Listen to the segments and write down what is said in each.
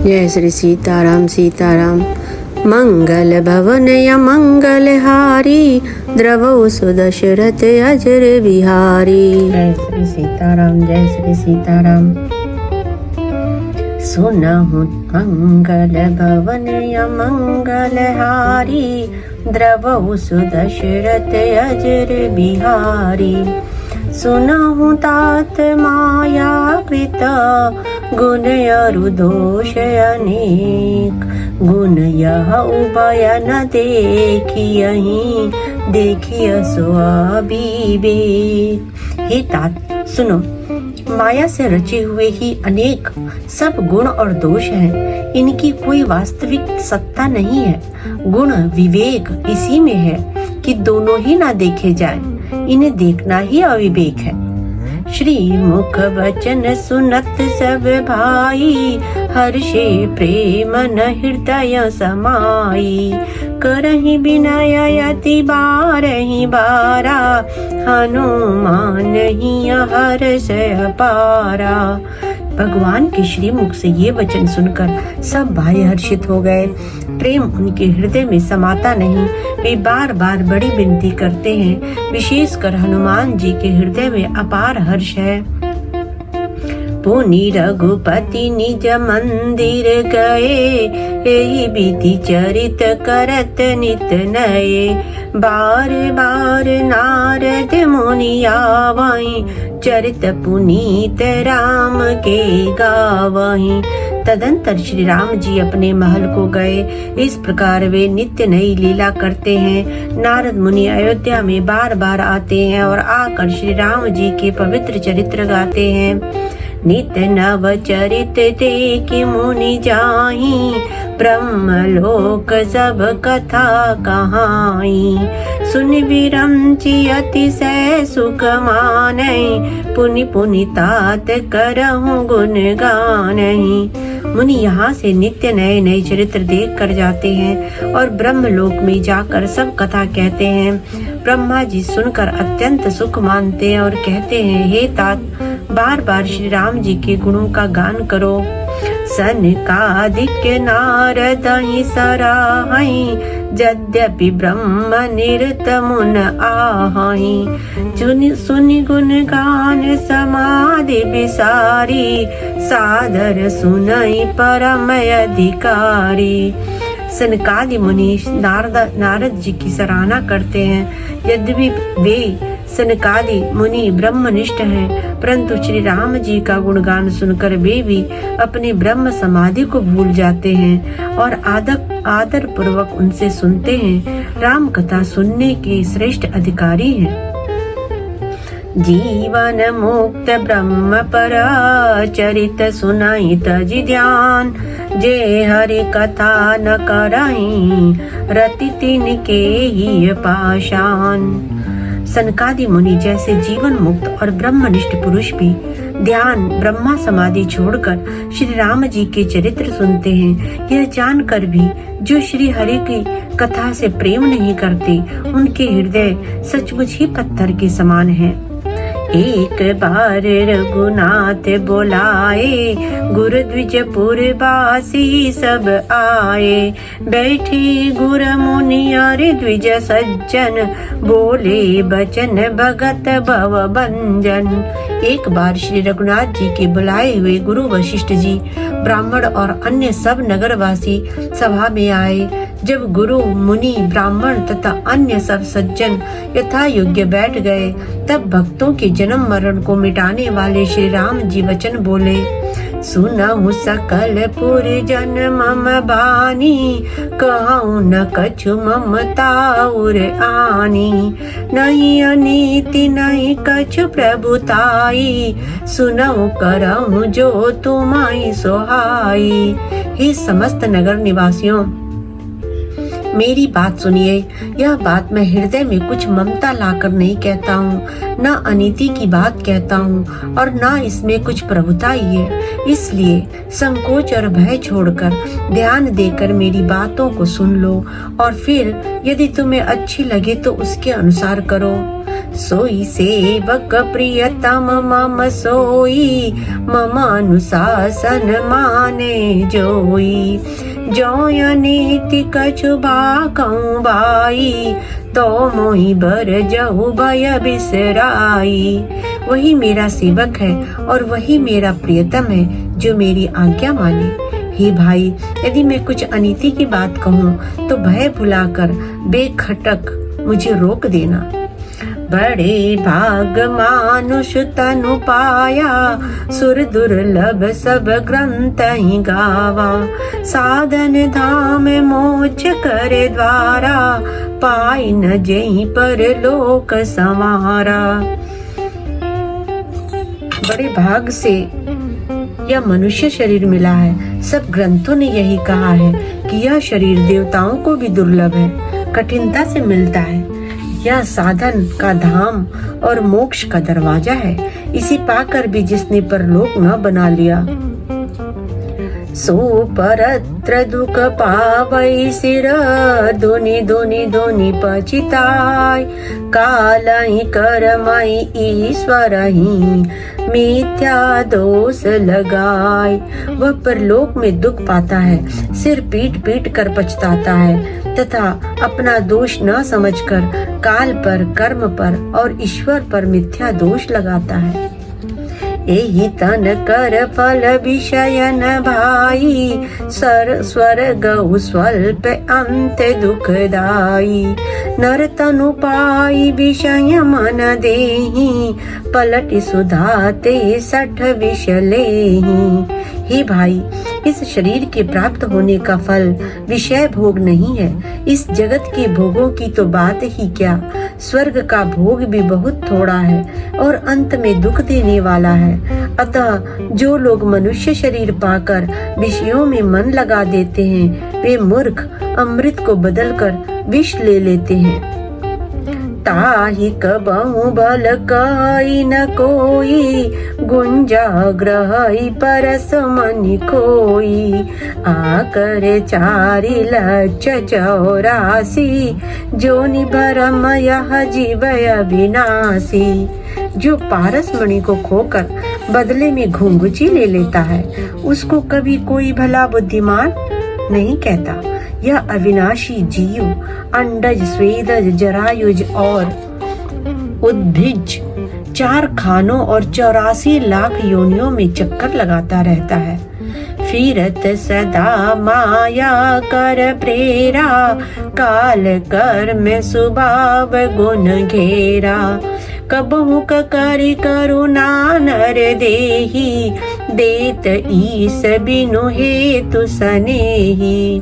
जय श्री सीताराम सीताराम। मंगल भवन या मंगल हारी, द्रवौ सुदशरथ अजर बिहारी। जय श्री सीताराम जय श्री सीताराम। सुनहु मंगल भवन या मंगल हारी, द्रवौ सुदशरथ अजर बिहारी। सुनहु तात माया कृत, गुण अरु दोष अनेक। गुण यह उभय न देखियहि, देखिय सो अविवेक। हे तात सुनो, माया से रचे हुए ही अनेक सब गुण और दोष हैं। इनकी कोई वास्तविक सत्ता नहीं है। गुण विवेक इसी में है कि दोनों ही ना देखे जाएं। इन्हें देखना ही अविवेक है। श्री मुख वचन सुनत सब भाई, हर्षे प्रेम न हृदय समाई। करहि विनय अति बारहि बारा, हनुमान ही हर्ष अपारा। भगवान के श्री मुख से ये वचन सुनकर सब भाई हर्षित हो गए। प्रेम उनके हृदय में समाता नहीं। वे बार बार बड़ी विनती करते हैं। विशेषकर हनुमान जी के हृदय में अपार हर्ष है। पुनि रघुपति निज मंदिर गए, यही विधि चरित करत नित नये। बार बार नारद मुनि आवहि, चरित पुनीत राम के गावहि। तदंतर श्री राम जी अपने महल को गए। इस प्रकार वे नित्य नई लीला करते हैं। नारद मुनि अयोध्या में बार बार आते हैं और आकर श्री राम जी के पवित्र चरित्र गाते हैं। नित्य नव चरित देखि मुनि जाहि, ब्रह्मलोक सब कथा कहाई। सुन विरंचि अतिशय सुख मानै, पुनि पुनि तात करहु गुण गानहि। मुनि यहाँ से नित्य नए नए चरित्र देख कर जाते हैं और ब्रह्मलोक में जाकर सब कथा कहते हैं। ब्रह्मा जी सुनकर अत्यंत सुख मानते हैं और कहते हैं, हे तात, बार बार श्री राम जी के गुणों का गान करो। सनकादिक नारद ही सराहि, यद्यपि ब्रह्म निरत मुन आहहि। सुनि गुण गान समाधि विसारी, सादर सुनई परम अधिकारी। सनकादि मुनि नारद जी की सराहना करते हैं। यद्यपि वे सनकादि मुनि ब्रह्मनिष्ठ हैं, परंतु श्री राम जी का गुणगान सुनकर वे भी अपने ब्रह्म समाधि को भूल जाते हैं और आदर पूर्वक उनसे सुनते हैं। राम कथा सुनने के श्रेष्ठ अधिकारी हैं। जीवन मुक्त ब्रह्म पर चरित सुनाई तज ध्यान, जे हरि कथा न करहि, रति तिनके ही पाषाण। सनकादि मुनि जैसे जीवन मुक्त और ब्रह्मनिष्ठ पुरुष भी ध्यान ब्रह्मा समाधि छोड़कर श्री राम जी के चरित्र सुनते हैं। यह जानकर भी जो श्री हरि की कथा से प्रेम नहीं करते, उनके हृदय सचमुच ही पत्थर के समान हैं। एक बार रघुनाथ बोलाए, गुरु द्विजपुर वासी सब आए। बैठे गुर मुनि और द्विज सज्जन, बोले बचन भगत भव भंजन। एक बार श्री रघुनाथ जी के बुलाए हुए गुरु वशिष्ठ जी, ब्राह्मण और अन्य सब नगरवासी सभा में आए। जब गुरु मुनि ब्राह्मण तथा अन्य सब सज्जन यथा योग्य बैठ गए, तब भक्तों के जन्म मरण को मिटाने वाले श्री राम जी वचन बोले। सुनहु सकल पुर जन मम बानी, कहूँ न कछु ममता उर आनी। नहीं अनीति नहीं कछु प्रभुताई, सुनहु करहु जो तुम्हारी सोहाई। हे समस्त नगर निवासियों, मेरी बात सुनिए। यह बात मैं हृदय में कुछ ममता लाकर नहीं कहता हूँ, न अनीति की बात कहता हूँ और न इसमें कुछ प्रभुता ही है। इसलिए संकोच और भय छोड़कर ध्यान देकर मेरी बातों को सुन लो और फिर यदि तुम्हें अच्छी लगे तो उसके अनुसार करो। सोई सेवक प्रियतम मम सोई, मम अनुशासन माने जोई। जो नीति कछु बाकऊं बाई, तो मोहि बर जहु भय बिसराई। वही मेरा सेवक है और वही मेरा प्रियतम है जो मेरी आज्ञा माने। हे भाई, यदि मैं कुछ अनीति की बात कहूँ तो भय भुलाकर बेखटक मुझे रोक देना। बड़े भाग मानुष तनु पाया, सुर दुर्लभ सब ग्रंथ ही गावा। साधन धाम मोक्ष करे द्वारा, पाई न जेहि पर लोक संवारा। बड़े भाग से यह मनुष्य शरीर मिला है। सब ग्रंथों ने यही कहा है कि यह शरीर देवताओं को भी दुर्लभ है, कठिनता से मिलता है। यह साधन का धाम और मोक्ष का दरवाजा है। इसे पाकर भी जिसने परलोक न बना लिया, सो परत्र दुख पावै सिर, धुनि धुनि धुनि पछिताय। कालहि कर्महि ईश्वरहि, मिथ्या दोष लगाय। वह परलोक में दुख पाता है, सिर पीट पीट कर पछताता है तथा अपना दोष न समझकर काल पर, कर्म पर और ईश्वर पर मिथ्या दोष लगाता है। एहि तन कर फल विषय न भाई, स्वर्ग स्वल्प अंत दुखदाई। नर तनु पाई विषय मन देहि, पलट सुधाते 60 विष लेहि। हे भाई, इस शरीर के प्राप्त होने का फल विषय भोग नहीं है। इस जगत के भोगों की तो बात ही क्या, स्वर्ग का भोग भी बहुत थोड़ा है और अंत में दुख देने वाला है। अतः जो लोग मनुष्य शरीर पाकर विषयों में मन लगा देते हैं, वे मूर्ख अमृत को बदलकर विष ले लेते हैं। ताहि कबहु बल कहि न कोई, गुंजा ग्रही परस मनि खोई। आकर 4,84,84, जोनि भरम यह जीव अविनाशी। जो पारस मणि को खोकर बदले में घुंघुची ले लेता है, उसको कभी कोई भला बुद्धिमान नहीं कहता। यह अविनाशी जीव अंडज, स्वेदज, जरायुज और उद्भिज 4 खानों और 84 लाख योनियों में चक्कर लगाता रहता है। फिरत सदा माया कर प्रेरा, काल कर्म स्वभाव गुण घेरा। कबहु करि करुणा नर देहि, देत ईस बिनु हेतु सनेहि।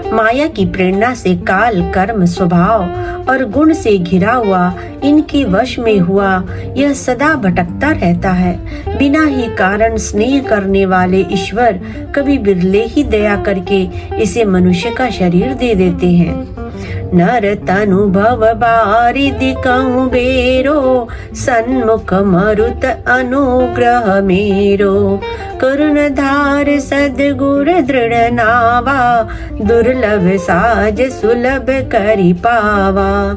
माया की प्रेरणा से काल, कर्म, स्वभाव और गुण से घिरा हुआ, इनके वश में हुआ, यह सदा भटकता रहता है। बिना ही कारण स्नेह करने वाले ईश्वर कभी बिरले ही दया करके इसे मनुष्य का शरीर दे देते हैं। नर तनु भव बारिधि कहूँ बेरो, सन्मुख मरुत अनुग्रह मेरो। करुण धार सद्गुर दृढ़ नावा, दुर्लभ साज सुलभ करि पावा।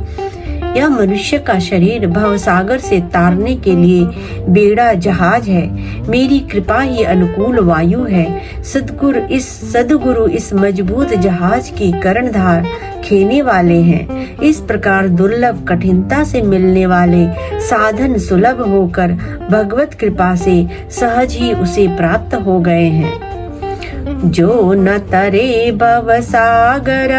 यह मनुष्य का शरीर भवसागर से तारने के लिए बेड़ा जहाज है। मेरी कृपा ही अनुकूल वायु है। सद्गुरु इस मजबूत जहाज की कर्णधार खेने वाले हैं। इस प्रकार दुर्लभ, कठिनता से मिलने वाले साधन सुलभ होकर भगवत कृपा से सहज ही उसे प्राप्त हो गए हैं। जो न तरे भव सागर,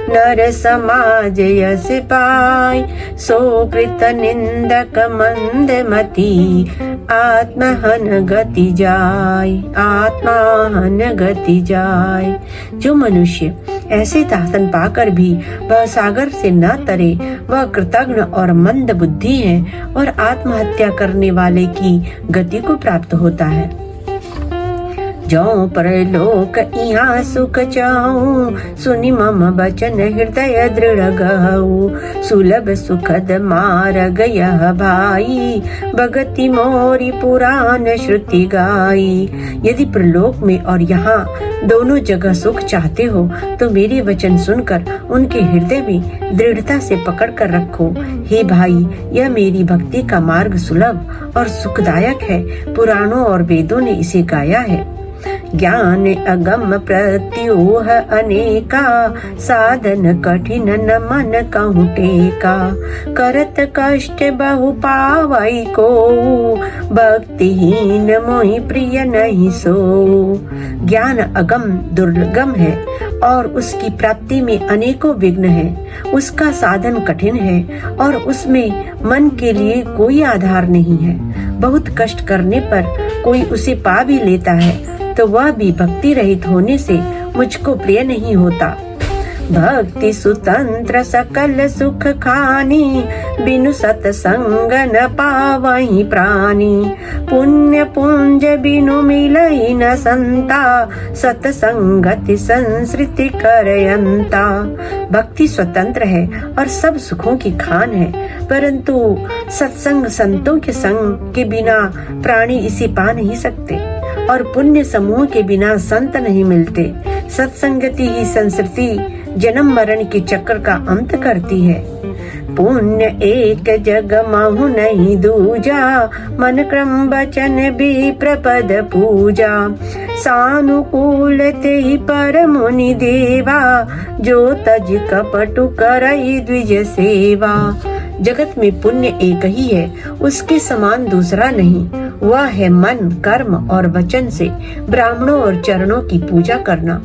नर समाज यस पाय। सो कृत निंदक मंद मति, आत्महन गति जाय, आत्माहन गति जाय। जो मनुष्य ऐसे साधन पाकर भी वह सागर से न तरे, वह कृतघ्न और मंद बुद्धि है और आत्महत्या करने वाले की गति को प्राप्त होता है। जो परलोक इहाँ सुख चाहूं, सुनि मम बचन हृदय दृढ़ गहू। सुलभ सुखद मार्ग यह भाई, भगति मोरी पुराण श्रुति गाई। यदि प्रलोक में और यहाँ दोनों जगह सुख चाहते हो तो मेरे वचन सुनकर उनके हृदय में दृढ़ता से पकड़ कर रखो। हे भाई, यह मेरी भक्ति का मार्ग सुलभ और सुखदायक है। पुराणों और वेदों ने इसे गाया है। ज्ञान अगम प्रत्यूह अनेका, साधन कठिन न मन कहूँ टेका। करत कष्ट बहु पावई को, भक्तिहीन मोहि प्रिय नहीं सो। ज्ञान अगम दुर्गम है और उसकी प्राप्ति में अनेकों विघ्न है। उसका साधन कठिन है और उसमें मन के लिए कोई आधार नहीं है। बहुत कष्ट करने पर कोई उसे पा भी लेता है तो वह भी भक्ति रहित होने से मुझको प्रिय नहीं होता। भक्ति सुतंत्र सकल सुख खानी, बिनु सतसंग न पावहि प्राणी। पुण्य पुंज बिनु मिलई न संता, सतसंगति संसृति करयंता। भक्ति स्वतंत्र है और सब सुखों की खान है, परंतु सत्संग संतों के संग के बिना प्राणी इसे पा नहीं सकते और पुण्य समूह के बिना संत नहीं मिलते। सत्संगति ही संस्कृति जन्म मरण के चक्र का अंत करती है। पुण्य एक जग महु नहीं दूजा, मन क्रम वचन भी प्रपद पूजा। सानुकूल ते ही पर मुनि देवा, जो तज कपटु करई द्विज सेवा। जगत में पुण्य एक ही है, उसके समान दूसरा नहीं। वह है मन, कर्म और वचन से ब्राह्मणों और चरणों की पूजा करना।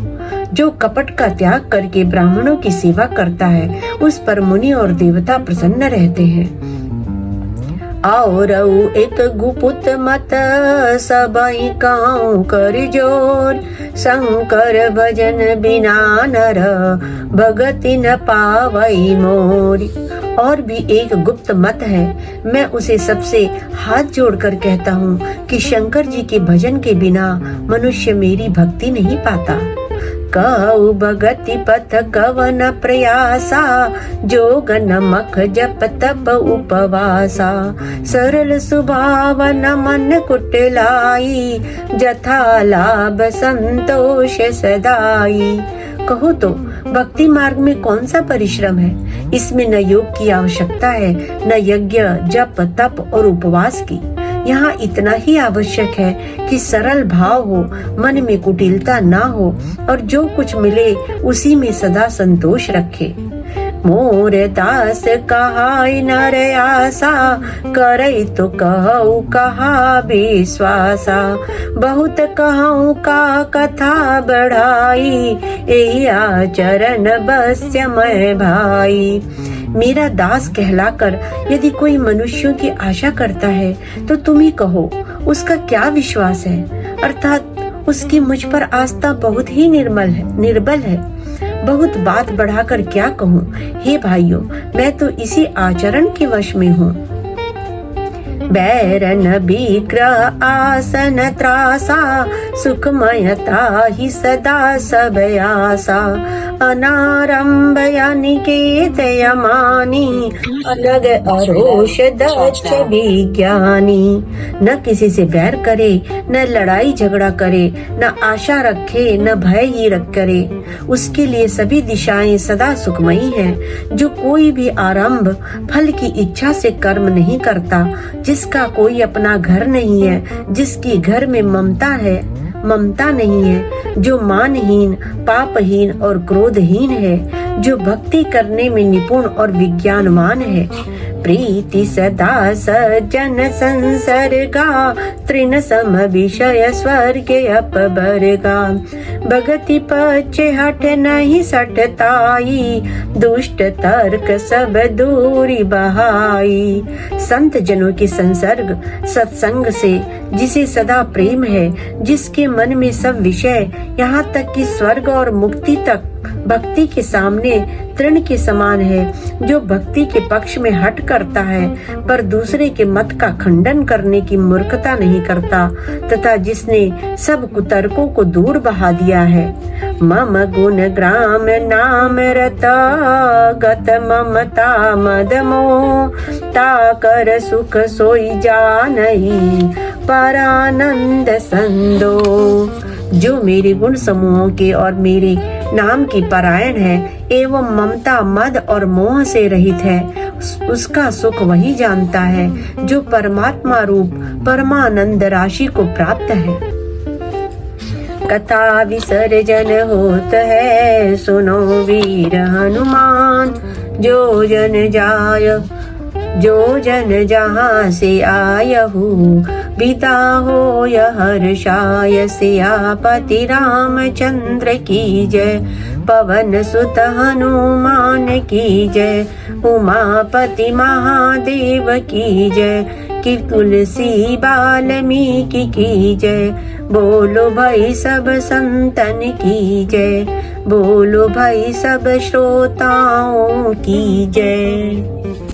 जो कपट का त्याग करके ब्राह्मणों की सेवा करता है, उस पर मुनि और देवता प्रसन्न रहते हैं। और एक गुपुत मत सबई कहूँ कर जोर, शंकर भजन बिना नर भगति न पावई मोरी। और भी एक गुप्त मत है, मैं उसे सबसे हाथ जोड़कर कहता हूँ कि शंकर जी के भजन के बिना मनुष्य मेरी भक्ति नहीं पाता। कहु भगति पथ कवन प्रयासा, जोग नमक जप तप उपवासा। सरल सुभाव न मन कुटिलाई, जथा लाभ संतोष सदाई। कहो तो भक्ति मार्ग में कौन सा परिश्रम है? इसमें न योग की आवश्यकता है, न यज्ञ जप तप और उपवास की। यहाँ इतना ही आवश्यक है कि सरल भाव हो, मन में कुटिलता ना हो और जो कुछ मिले उसी में सदा संतोष रखे। मोर दास कहाई नर आशा, करई तो कहूँ कहा विश्वासा। बहुत कहूँ का कथा बढ़ाई, यही आचरण बस्य मैं भाई। मेरा दास कहलाकर यदि कोई मनुष्यों की आशा करता है तो तुम ही कहो उसका क्या विश्वास है, अर्थात उसकी मुझ पर आस्था बहुत ही निर्बल है। बहुत बात बढ़ाकर क्या कहूँ? हे भाइयों, मैं तो इसी आचरण के वश में हूँ। बैरन विग्रह आसन त्रासा, सुखमयता ही सदा सब आसा। अनारंभ अनिकेत यमानी, अनग अरोष दक्ष विज्ञानी। न किसी से बैर करे, न लड़ाई झगड़ा करे, न आशा रखे, न भय ही करे। उसके लिए सभी दिशाएं सदा सुखमयी हैं। जो कोई भी आरंभ फल की इच्छा से कर्म नहीं करता, जिसका कोई अपना घर नहीं है, जिसकी घर में ममता नहीं है, जो मानहीन, पापहीन और क्रोधहीन है, जो भक्ति करने में निपुण और विज्ञानवान है। प्रीति सदा सज्जन संसर्गा, तृण सम विषय स्वर्ग अपबर्गा। भगति पचे हट नहीं सटताई, दुष्ट तर्क सब दूरी बहाई। संत जनों के संसर्ग सत्संग से जिसे सदा प्रेम है, जिसके मन में सब विषय यहाँ तक कि स्वर्ग और मुक्ति तक भक्ति के सामने तृण के समान है जो भक्ति के पक्ष में हट करता है पर दूसरे के मत का खंडन करने की मूर्खता नहीं करता तथा जिसने सब कुतर्कों को दूर बहा दिया है। मम गुण ग्राम नाम रता गत ममता मद मोह ताकर सुख सोई जानई परानंद संदो। जो मेरे गुण समूहों के और मेरे नाम की परायण है एवं ममता मद और मोह से रहित है उसका सुख वही जानता है जो परमात्मा रूप परमानंद राशि को प्राप्त है। कथा विसर्जन होत है सुनो वीर हनुमान जो जन जहाँ से आयहु बिता हो हर्षाय सियापति रामचंद्र की जय पवन सुत हनुमान की जय उमापति महादेव की जय कि तुलसी बाल्मीकि की जय बोलो भाई सब संतन की जय बोलो भाई सब श्रोताओं की जय।